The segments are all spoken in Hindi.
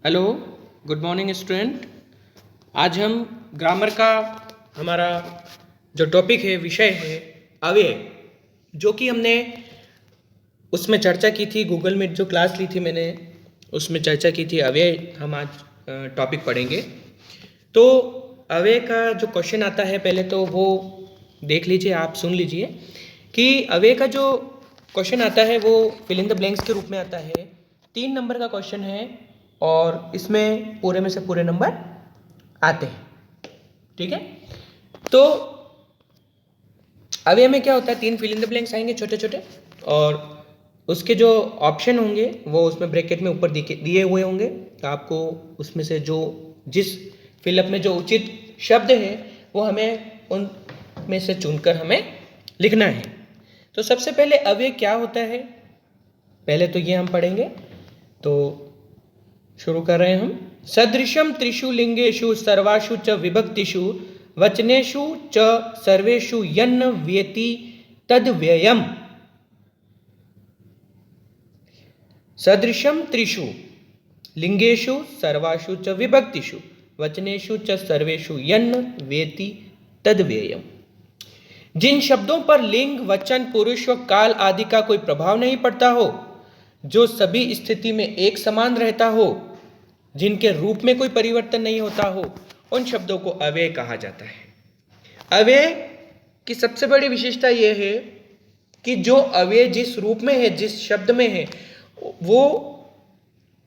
Hello, good morning student. आज हम ग्रामर का हमारा जो टॉपिक है, विषय है अव्यय, जो कि हमने उसमें चर्चा की थी। गूगल मीट जो क्लास ली थी मैंने, उसमें चर्चा की थी अव्यय। हम आज टॉपिक पढ़ेंगे। तो अव्यय का जो क्वेश्चन आता है, पहले तो वो देख लीजिए, आप सुन लीजिए कि अव्यय का जो क्वेश्चन आता है वो फिल इन द ब्लैंक्स के रूप में आता है। 3 नंबर का क्वेश्चन है और इसमें पूरे में से पूरे नंबर आते हैं। ठीक है, तो अव्यय में क्या होता है, 3 फिल इन द ब्लैंक्स आएंगे छोटे छोटे, और उसके जो ऑप्शन होंगे वो उसमें ब्रैकेट में ऊपर दिए हुए होंगे। तो आपको उसमें से जो जिस फिलअप में जो उचित शब्द है वो हमें उन में से चुनकर हमें लिखना है। तो सबसे पहले अव्यय क्या होता है, पहले तो ये हम पढ़ेंगे। तो शुरू कर रहे हैं हम। सदृशम त्रिषु लिंगेषु सर्वासु च विभक्तिषु वचनेषु च सर्वेषु यन्न व्येति तद व्ययम्। सदृशम त्रिषु लिंगेषु सर्वासु च विभक्तिषु वचनेषु च सर्वेषु यन्न व्येति तद व्ययम्। जिन शब्दों पर लिंग, वचन, पुरुष व काल आदि का कोई प्रभाव नहीं पड़ता हो, जो सभी स्थिति में एक समान रहता हो, जिनके रूप में कोई परिवर्तन नहीं होता हो, उन शब्दों को अव्यय कहा जाता है। अव्यय की सबसे बड़ी विशेषता यह है कि जो अव्यय जिस रूप में है, जिस शब्द में है, वो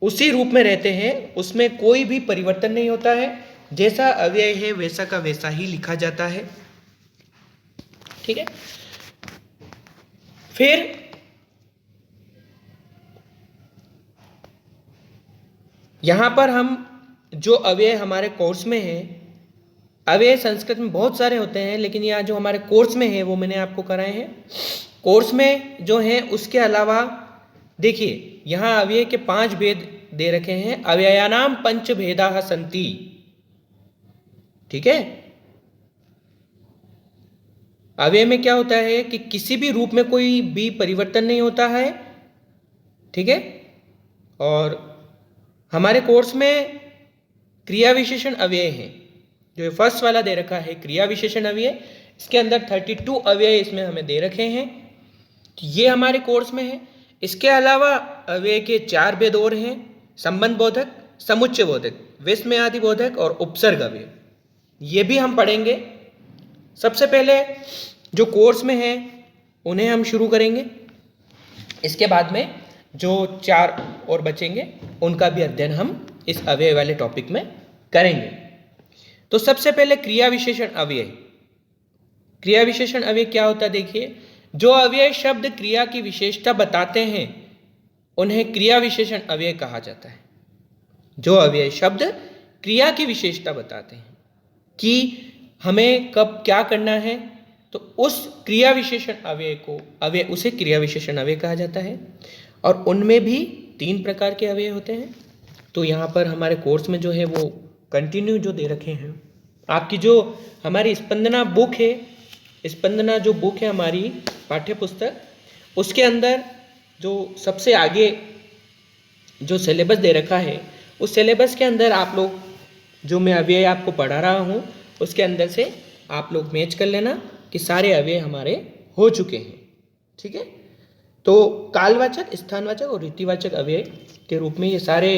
उसी रूप में रहते हैं, उसमें कोई भी परिवर्तन नहीं होता है। जैसा अव्यय है वैसा का वैसा ही लिखा जाता है। ठीक है, फिर यहां पर हम जो अव्यय हमारे कोर्स में है, अव्यय संस्कृत में बहुत सारे होते हैं, लेकिन यह जो हमारे कोर्स में है वो मैंने आपको कराए हैं। कोर्स में जो है उसके अलावा देखिए, यहां अव्यय के 5 भेद दे रखे हैं। अव्ययानाम पंच भेदा संति। ठीक है, अव्यय में क्या होता है कि किसी भी रूप में कोई भी परिवर्तन नहीं होता है। ठीक है, और हमारे कोर्स में क्रिया विशेषण अव्यय है, जो फर्स्ट वाला दे रखा है क्रिया विशेषण अव्यय। इसके अंदर 32 अव्यय इसमें हमें दे रखे हैं। तो ये हमारे कोर्स में है। इसके अलावा अव्यय के 4 भेद और हैं: संबंध बोधक, समुच्चय बोधक, विस्मयादि बोधक और उपसर्ग अव्यय। ये भी हम पढ़ेंगे। सबसे पहले जो कोर्स में है उन्हें हम शुरू करेंगे, इसके बाद में जो 4 और बचेंगे उनका भी अध्ययन हम इस अव्यय वाले टॉपिक में करेंगे। तो सबसे पहले क्रिया विशेषण अव्यय। क्रिया विशेषण अव्यय क्या होता है, देखिए, जो अव्यय शब्द क्रिया की विशेषता बताते हैं उन्हें क्रिया विशेषण अव्यय कहा जाता है। जो अव्यय शब्द क्रिया की विशेषता बताते हैं कि हमें कब क्या करना है, तो उस क्रिया विशेषण अव्यय को उसे क्रिया विशेषण अव्यय कहा जाता है। और उनमें भी 3 प्रकार के अव्यय होते हैं। तो यहाँ पर हमारे कोर्स में जो है वो कंटिन्यू जो दे रखे हैं। आपकी जो हमारी स्पंदना बुक है, स्पंदना जो बुक है हमारी पाठ्य पुस्तक, उसके अंदर जो सबसे आगे जो सिलेबस दे रखा है, उस सिलेबस के अंदर आप लोग जो मैं अव्यय आपको पढ़ा रहा हूँ उसके अंदर से आप लोग मैच कर लेना कि सारे अव्यय हमारे हो चुके हैं। ठीक है, तो कालवाचक, स्थानवाचक और रीतिवाचक अव्यय के रूप में ये सारे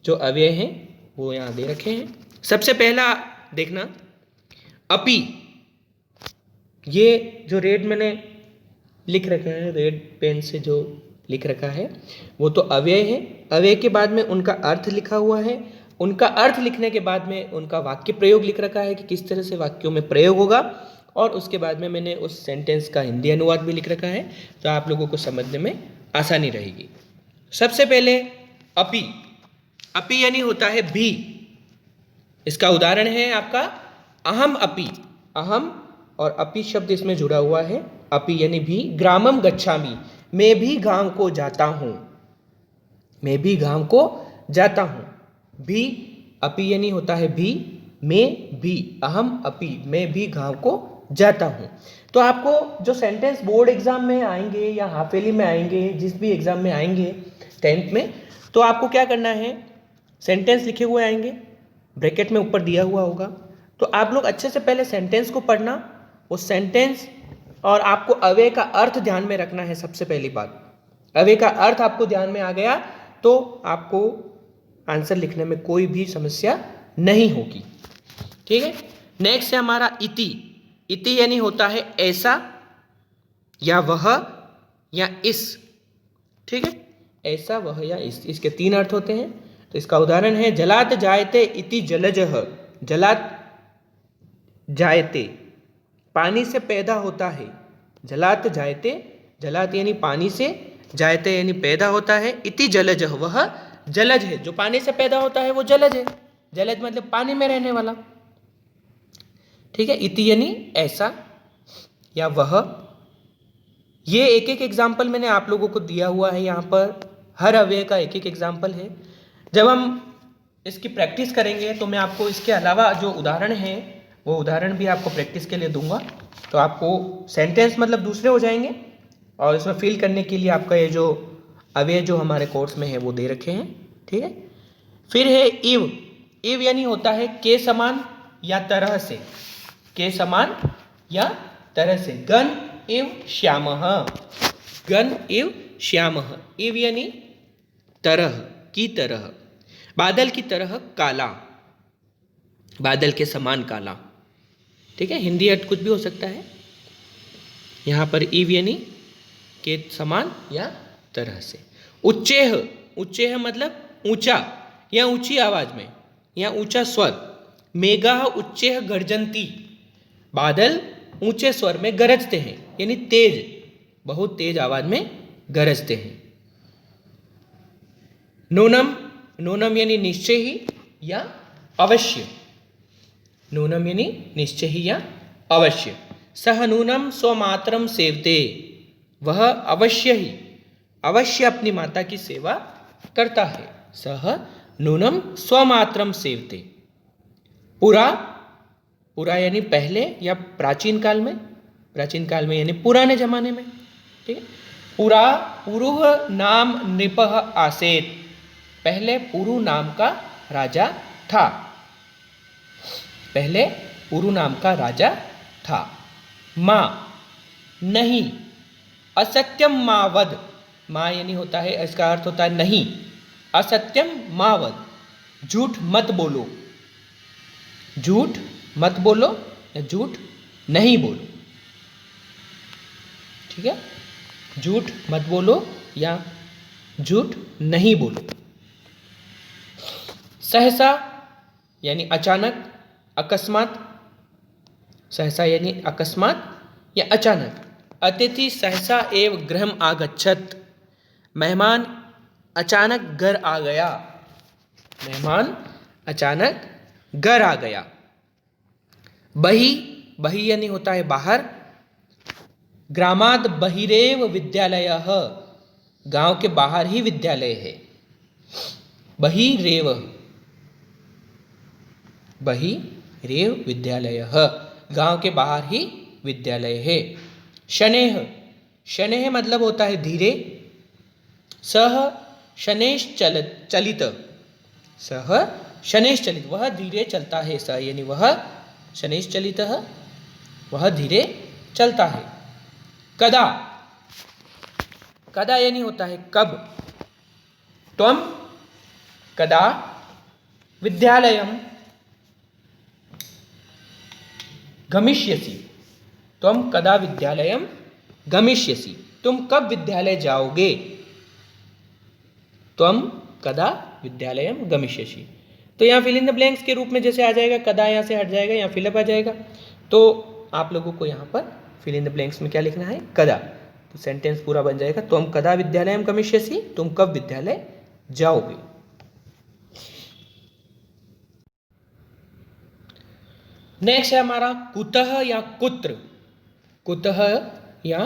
जो अव्यय हैं वो यहाँ दे रखे हैं। सबसे पहला देखना, अपि। ये जो रेड मैंने लिख रखा है, रेड पेन से जो लिख रखा है वो तो अव्यय है। अव्यय के बाद में उनका अर्थ लिखा हुआ है। उनका अर्थ लिखने के बाद में उनका वाक्य प्रयोग लिख रखा है कि किस तरह से वाक्यों में प्रयोग होगा, और उसके बाद में मैंने उस सेंटेंस का हिंदी अनुवाद भी लिख रखा है, तो आप लोगों को समझने में आसानी रहेगी। सबसे पहले अपि। अपि यानी होता है भी। इसका उदाहरण है आपका अहम अपि। अहम और अपि शब्द इसमें जुड़ा हुआ है। अपि यानी भी। ग्रामम गच्छामि, मैं भी गांव को जाता हूं। मैं भी गांव को जाता हूं। भी, अपि यानी होता है भी, मैं भी। अहम अपि, मैं भी गांव को जाता हूं। तो आपको जो सेंटेंस बोर्ड एग्जाम में आएंगे या हाफ ईयरली में आएंगे, जिस भी एग्जाम में आएंगे 10th में, तो आपको क्या करना है, सेंटेंस लिखे हुए आएंगे, ब्रैकेट में ऊपर दिया हुआ होगा। तो आप लोग अच्छे से पहले सेंटेंस को पढ़ना, उस सेंटेंस और आपको अव्यय का अर्थ ध्यान में रखना है। सबसे पहली बात, अव्यय का अर्थ आपको ध्यान में आ गया तो आपको आंसर लिखने में कोई भी समस्या नहीं होगी। ठीक है, नेक्स्ट है हमारा इति। इति यानी होता है ऐसा या वह या इस। ठीक है, ऐसा वह या इस, इसके 3 अर्थ होते हैं। तो इसका उदाहरण है जलात जायते इति जलजः। जलात जायते पानी से पैदा होता है, जलात जायते, जलात यानी पानी से, जायते यानी पैदा होता है, इति जलजः वह जलज है, जो पानी से पैदा होता है वो जलज है। जलज मतलब पानी में रहने वाला। ठीक है, इति यानी ऐसा या वह। ये एक एक एग्जाम्पल मैंने आप लोगों को दिया हुआ है, यहाँ पर हर अव्यय का एक एक एग्जाम्पल है। जब हम इसकी प्रैक्टिस करेंगे तो मैं आपको इसके अलावा जो उदाहरण है वो उदाहरण भी आपको प्रैक्टिस के लिए दूंगा। तो आपको सेंटेंस मतलब दूसरे हो जाएंगे और इसमें फिल करने के लिए आपका ये जो अव्यय जो हमारे कोर्स में है वो दे रखे हैं। ठीक है, फिर है इव। इव यानी होता है के समान या तरह से, के समान या तरह से। गण इव श्यामः, गण इव श्यामः। इव यानी तरह, की तरह, बादल की तरह काला, बादल के समान काला। ठीक है, हिंदी अर्थ कुछ भी हो सकता है। यहाँ पर इव यानी के समान या तरह से। उच्चेह, उच्चेह मतलब ऊंचा या ऊंची आवाज में या ऊंचा स्वर। मेघा उच्चेह गर्जन्ति, बादल ऊंचे स्वर में गरजते हैं यानी तेज, बहुत तेज आवाज में गरजते हैं। नूनम, नूनम यानी निश्चय ही या अवश्य, नूनम यानी निश्चय ही या अवश्य। सह नूनम स्वमात्रम सेवते, वह अवश्य ही, अवश्य अपनी माता की सेवा करता है। सह नूनम स्वमात्रम सेवते। पुरा, पुरा यानी पहले या प्राचीन काल में, प्राचीन काल में यानी पुराने जमाने में। ठीक है, पुरा पुरुह नाम नृपः आसेत, पहले पुरु नाम का राजा था, पहले पुरु नाम का राजा था। माँ नहीं, असत्यम माँ वद, माँ यानी होता है, इसका अर्थ होता है नहीं, असत्यम माँ वद, झूठ मत बोलो, झूठ मत बोलो या झूठ नहीं बोलो। ठीक है, झूठ मत बोलो या झूठ नहीं बोलो। सहसा यानी अचानक, अकस्मात, सहसा यानी अकस्मात या अचानक। अतिथि सहसा एव गृहम आगच्छत, मेहमान अचानक घर आ गया, मेहमान अचानक घर आ गया। बही, बही यानी होता है बाहर। ग्रामाद बहिरेव विद्यालयः, गांव के बाहर ही विद्यालय है। बहिरेव, बहिरेव विद्यालयः, गांव के बाहर ही विद्यालय है। शनैः, शनैः मतलब होता है धीरे। सह शनैश्चलित, सह शनैश्चलित, वह धीरे चलता है। सह यानी वह, शनैश्चलितः वह धीरे चलता है। कदा, कदा यानी होता है कब। त्वम कदा विद्यालयम गमिष्यसि, त्वम कदा विद्यालयम गमिष्यसि, तुम कब विद्यालय जाओगे। त्वम कदा विद्यालयम गमिष्यसि। तो यहाँ फिल इन द ब्लैंक्स के रूप में जैसे आ जाएगा, कदा यहाँ से हट जाएगा, यहाँ फिलअप आ जाएगा। तो आप लोगों को यहाँ पर फिल इन द ब्लैंक्स में क्या लिखना है, कदा। तो सेंटेंस पूरा बन जाएगा, त्वम कदा विद्यालयम गमिष्यसि, तुम कब विद्यालय जाओगे। नेक्स्ट है हमारा कुतः या कुत्र। कुतः या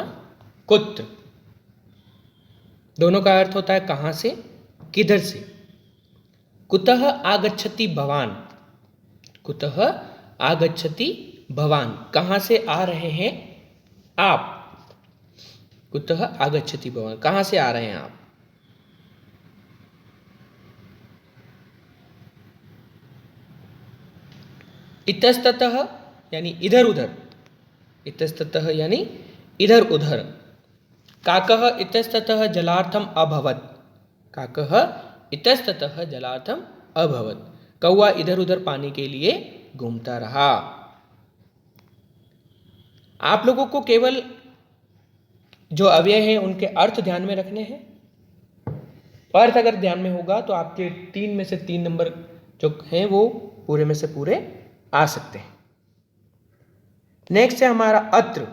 कुत्र, दोनों का अर्थ होता है कहां से, किधर से। कुतः आगच्छति भवान, कुतः आगच्छति भवान, कहां से आ रहे हैं आप। कुतः आगच्छति भवान, कहां से आ रहे हैं आप। इतस्ततः यानी इधर उधर, इतस्ततः यानी इधर उधर। काकः इतस्ततः जलार्थम अभवत्, काकः इतस्ततः जलार्थम अभवत्, कौवा इधर उधर पानी के लिए घूमता रहा। आप लोगों को केवल जो अव्यय हैं उनके अर्थ ध्यान में रखने हैं। अर्थ अगर ध्यान में होगा तो आपके 3 में से 3 नंबर जो हैं वो पूरे में से पूरे आ सकते हैं। नेक्स्ट है हमारा अत्र।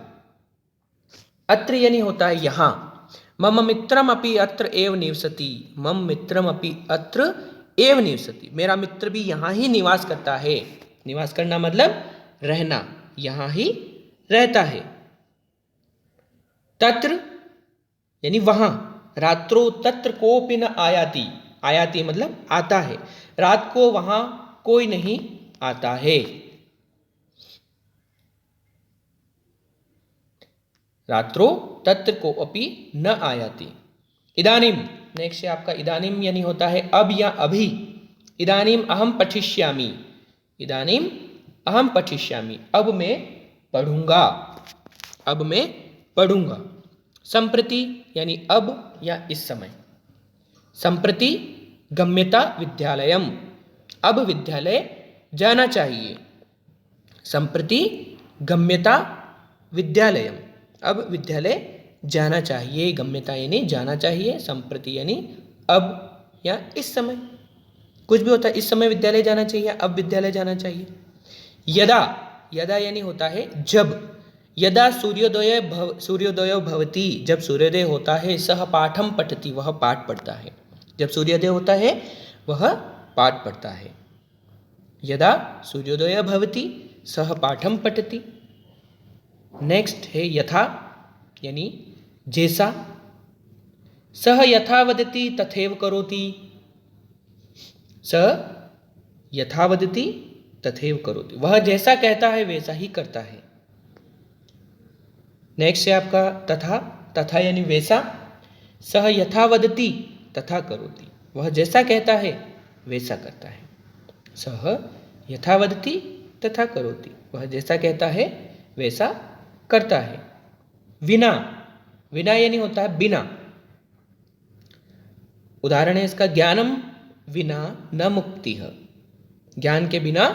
अत्र यानी होता है यहाँ। मम मित्रम अपि अत्र एव निवसति, मम मित्रम अपि अत्र एव निवसति, मेरा मित्र भी यहाँ ही निवास करता है। निवास करना मतलब रहना, यहाँ ही रहता है। तत्र यानी वहाँ। रात्रो तत्र कोपि न आयाति, आयाति मतलब आता है। रात को वहाँ कोई नहीं आता है। रात्रो तत्र कोपि न आयाति। इदानीम, नेक्स्ट है आपका इदानीम यानी होता है अब या अभी। इदानीम अहम पठिष्यामि, इदानीम अहम पठिष्यामि, अब मैं पढ़ूंगा, अब मैं पढ़ूंगा। संप्रति यानी अब या इस समय। संप्रति गम्यता विद्यालयम, अब विद्यालय जाना चाहिए। संप्रति गम्यता विद्यालयम, अब विद्यालय जाना चाहिए। गम्यता यानी जाना चाहिए, संप्रति यानी अब या इस समय, कुछ भी होता है। इस समय विद्यालय जाना चाहिए, अब विद्यालय जाना चाहिए। यदा, यदा यानी होता है जब। यदा सूर्योदय भवति, जब सूर्योदय होता है। सह पाठम पठति, वह पाठ पढ़ता है। जब सूर्योदय होता है वह पाठ पढ़ता है। यदा सूर्योदय भवति सह पाठम पठति। नेक्स्ट है यथा यानी जैसा। सह यथा वदति तथैव करोति, सह यथा वदति तथैव करोति, वह जैसा कहता है वैसा ही करता है। नेक्स्ट है आपका तथा। तथा यानी वैसा। सह यथा वदति तथा करोति, वह जैसा कहता है वैसा करता है। सह यथा वदति तथा करोति, वह जैसा कहता है वैसा करता है। विना, विना यानी होता है बिना। उदाहरण है इसका ज्ञानम विना न मुक्ति है, ज्ञान के बिना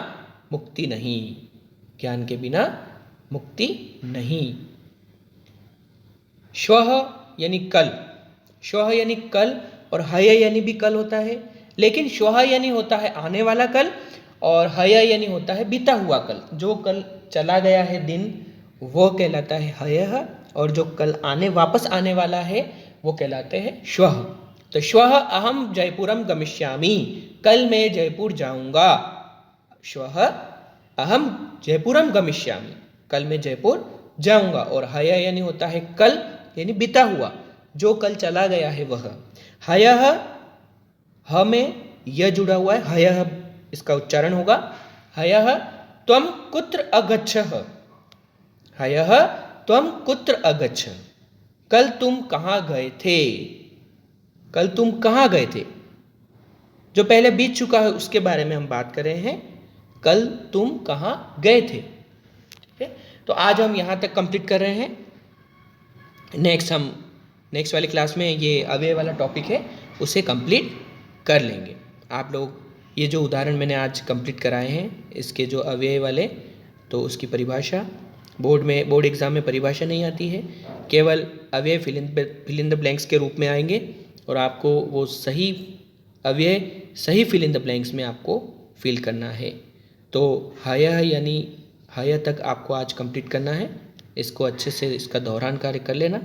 मुक्ति नहीं, ज्ञान के बिना मुक्ति नहीं। श्वः यानी कल, श्वः यानी कल, और हय यानी भी कल होता है। लेकिन श्वः यानी होता है आने वाला कल, और हय यानी होता है बीता हुआ कल। जो कल चला गया है दिन वो कहलाता है हयः, और जो कल आने वापस आने वाला है वो कहलाते हैं श्वः। तो श्वः अहम जयपुरम गमिष्यामि, कल मैं जयपुर जाऊंगा। श्वः अहम जयपुरम गमिष्यामि, कल मैं जयपुर जाऊंगा। और हय यानी होता है कल यानी बीता हुआ, जो कल चला गया है वह। हयः, ह में य जुड़ा हुआ है, हयः इसका उच्चारण होगा। हयः त्वं कुत्र अगच्छः, हयः त्वं कुत्र अगच्छ, कल तुम कहाँ गए थे, कल तुम कहाँ गए थे। जो पहले बीत चुका है उसके बारे में हम बात कर रहे हैं, कल तुम कहाँ गए थे। ठीक है, तो आज हम यहाँ तक कंप्लीट कर रहे हैं। नेक्स्ट वाली क्लास में ये अव्यय वाला टॉपिक है उसे कंप्लीट कर लेंगे। आप लोग ये जो उदाहरण मैंने आज कंप्लीट कराए हैं इसके जो अव्यय वाले, तो उसकी परिभाषा बोर्ड एग्जाम में परिभाषा नहीं आती है, केवल अव्यय फिल इन द ब्लैंक्स के रूप में आएंगे, और आपको वो सही अव्यय सही फिल इन द ब्लैंक्स में आपको फिल करना है। तो हयः यानी हय तक आपको आज कंप्लीट करना है। इसको अच्छे से इसका दोहरान कार्य कर लेना।